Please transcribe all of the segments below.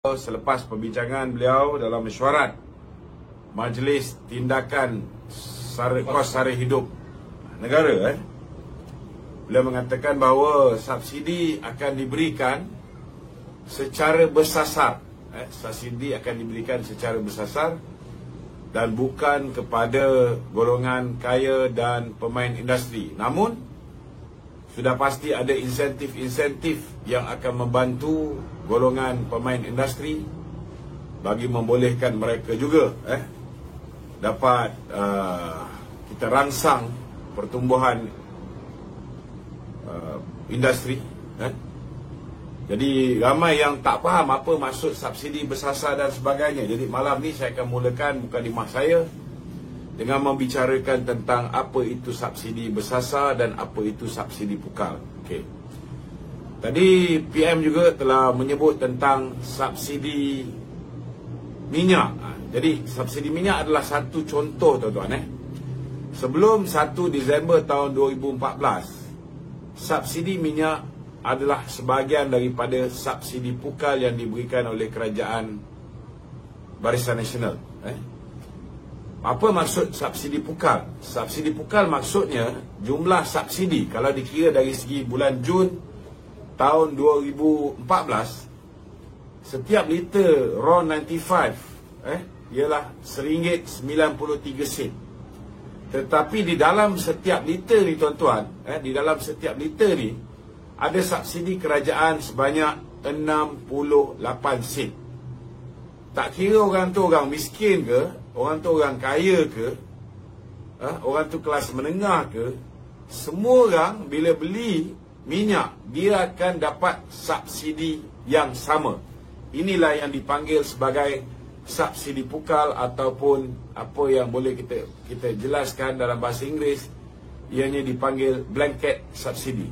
selepas perbincangan beliau dalam mesyuarat Majlis Tindakan Kos Sara Hidup Negara, beliau mengatakan bahawa subsidi akan diberikan secara bersasar. Subsidi akan diberikan secara bersasar dan bukan kepada golongan kaya dan pemain industri. Namun sudah pasti ada insentif-insentif yang akan membantu golongan pemain industri bagi membolehkan mereka juga dapat kita rangsang pertumbuhan industri. Jadi ramai yang tak faham apa maksud subsidi bersasar dan sebagainya. Jadi malam ni saya akan mulakan mukadimah saya dengan membicarakan tentang apa itu subsidi bersasar dan apa itu subsidi pukal. Okey. Tadi PM juga telah menyebut tentang subsidi minyak. Jadi subsidi minyak adalah satu contoh, tuan-tuan. Sebelum 1 Disember tahun 2014, subsidi minyak adalah sebahagian daripada subsidi pukal yang diberikan oleh Kerajaan Barisan Nasional. Apa maksud subsidi pukal? Subsidi pukal maksudnya jumlah subsidi kalau dikira dari segi bulan Jun tahun 2014, setiap liter RON 95 ialah RM1.93. Tetapi di dalam setiap liter ni, tuan-tuan, di dalam setiap liter ni ada subsidi kerajaan sebanyak 68 sen. Tak kira orang tu orang miskin ke, orang tu orang kaya ke, orang tu kelas menengah ke, semua orang bila beli minyak, dia akan dapat subsidi yang sama. Inilah yang dipanggil sebagai subsidi pukal, ataupun apa yang boleh kita jelaskan dalam bahasa Inggeris, ianya dipanggil blanket subsidi.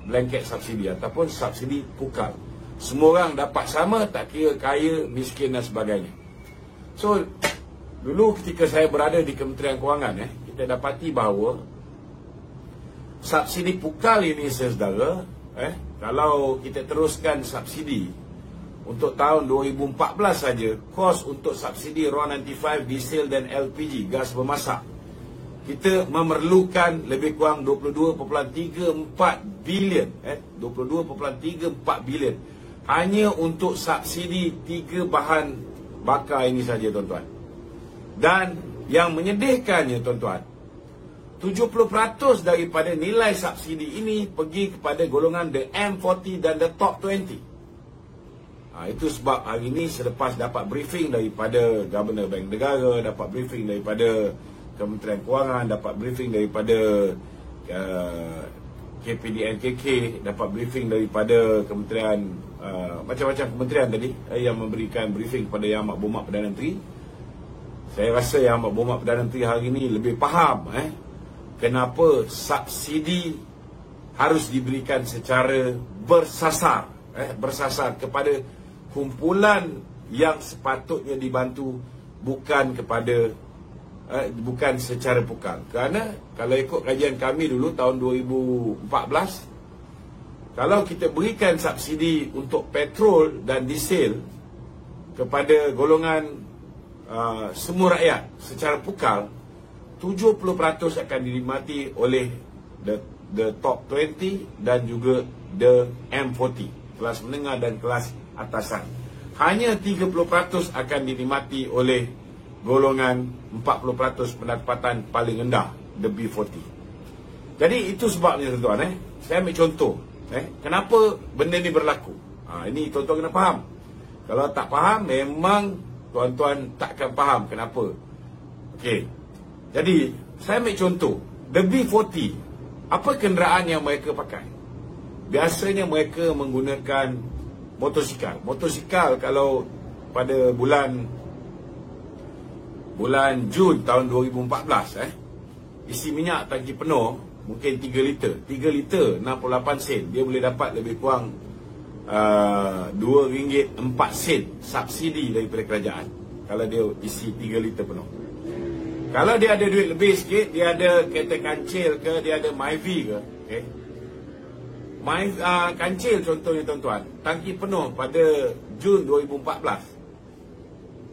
Blanket subsidi ataupun subsidi pukal. Semua orang dapat sama, tak kira kaya, miskin dan sebagainya. So, dulu ketika saya berada di Kementerian Kewangan, kita dapati bahawa subsidi pukal ini, saudara, kalau kita teruskan subsidi untuk tahun 2014 saja, kos untuk subsidi RON 95, diesel dan LPG, gas bermasak, kita memerlukan lebih kurang 22.34 bilion, 22.34 bilion hanya untuk subsidi 3 bahan bakar ini saja, tuan-tuan. Dan yang menyedihkannya, tuan-tuan, 70% daripada nilai subsidi ini pergi kepada golongan the M40 dan the top 20. Itu sebab hari ini selepas dapat briefing daripada Governor Bank Negara, dapat briefing daripada Kementerian Kewangan, dapat briefing daripada KPDNKK, dapat briefing daripada Kementerian macam-macam kementerian tadi yang memberikan briefing kepada Yang Amat Berhormat Perdana Menteri. Saya rasa Yang Amat Berhormat Perdana Menteri hari ini lebih faham kenapa subsidi harus diberikan secara bersasar, bersasar kepada kumpulan yang sepatutnya dibantu, bukan kepada bukan secara pukal. Kerana kalau ikut kajian kami dulu tahun 2014, kalau kita berikan subsidi untuk petrol dan diesel kepada golongan semua rakyat secara pukal, 70% akan dinikmati oleh the top 20 dan juga the M40, kelas menengah dan kelas atasan. Hanya 30% akan dinikmati oleh golongan 40% pendapatan paling rendah, the B40. Jadi itu sebabnya, tuan-tuan, saya ambil contoh kenapa benda ni berlaku. Ini tuan-tuan kena faham. Kalau tak faham, memang tuan-tuan takkan faham kenapa. Okey. Jadi saya ambil contoh, the B40, apa kenderaan yang mereka pakai? Biasanya mereka menggunakan motosikal. Motosikal kalau pada bulan Jun tahun 2014, isi minyak tangki penuh mungkin 3 liter. 3 liter 68 sen. Dia boleh dapat lebih kurang RM2.04 subsidi daripada kerajaan kalau dia isi 3 liter penuh. Kalau dia ada duit lebih sikit, dia ada kereta kancil ke, dia ada Myvi ke, Kancil contohnya tuan-tuan, tangki penuh pada Jun 2014.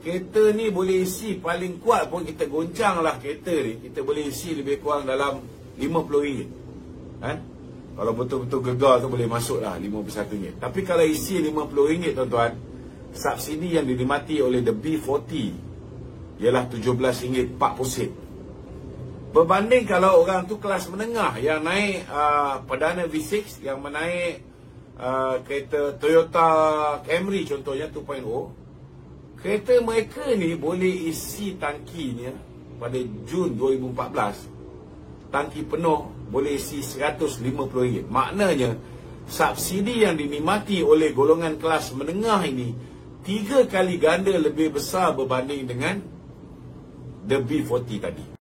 Kereta ni boleh isi paling kuat pun kita goncang lah kereta ni, kita boleh isi lebih kurang dalam RM50. Kalau betul-betul gegar tu boleh masuk lah RM51. Tapi kalau isi RM50 tuan-tuan, subsidi yang dinikmati oleh the B40 ialah RM17.40. Berbanding kalau orang tu kelas menengah yang naik Perdana V6, yang menaik kereta Toyota Camry contohnya 2.0, kereta mereka ni boleh isi tangkinya pada Jun 2014, tangki penuh boleh isi RM150. Maknanya subsidi yang dinikmati oleh golongan kelas menengah ini 3 kali ganda lebih besar berbanding dengan the B40 tadi.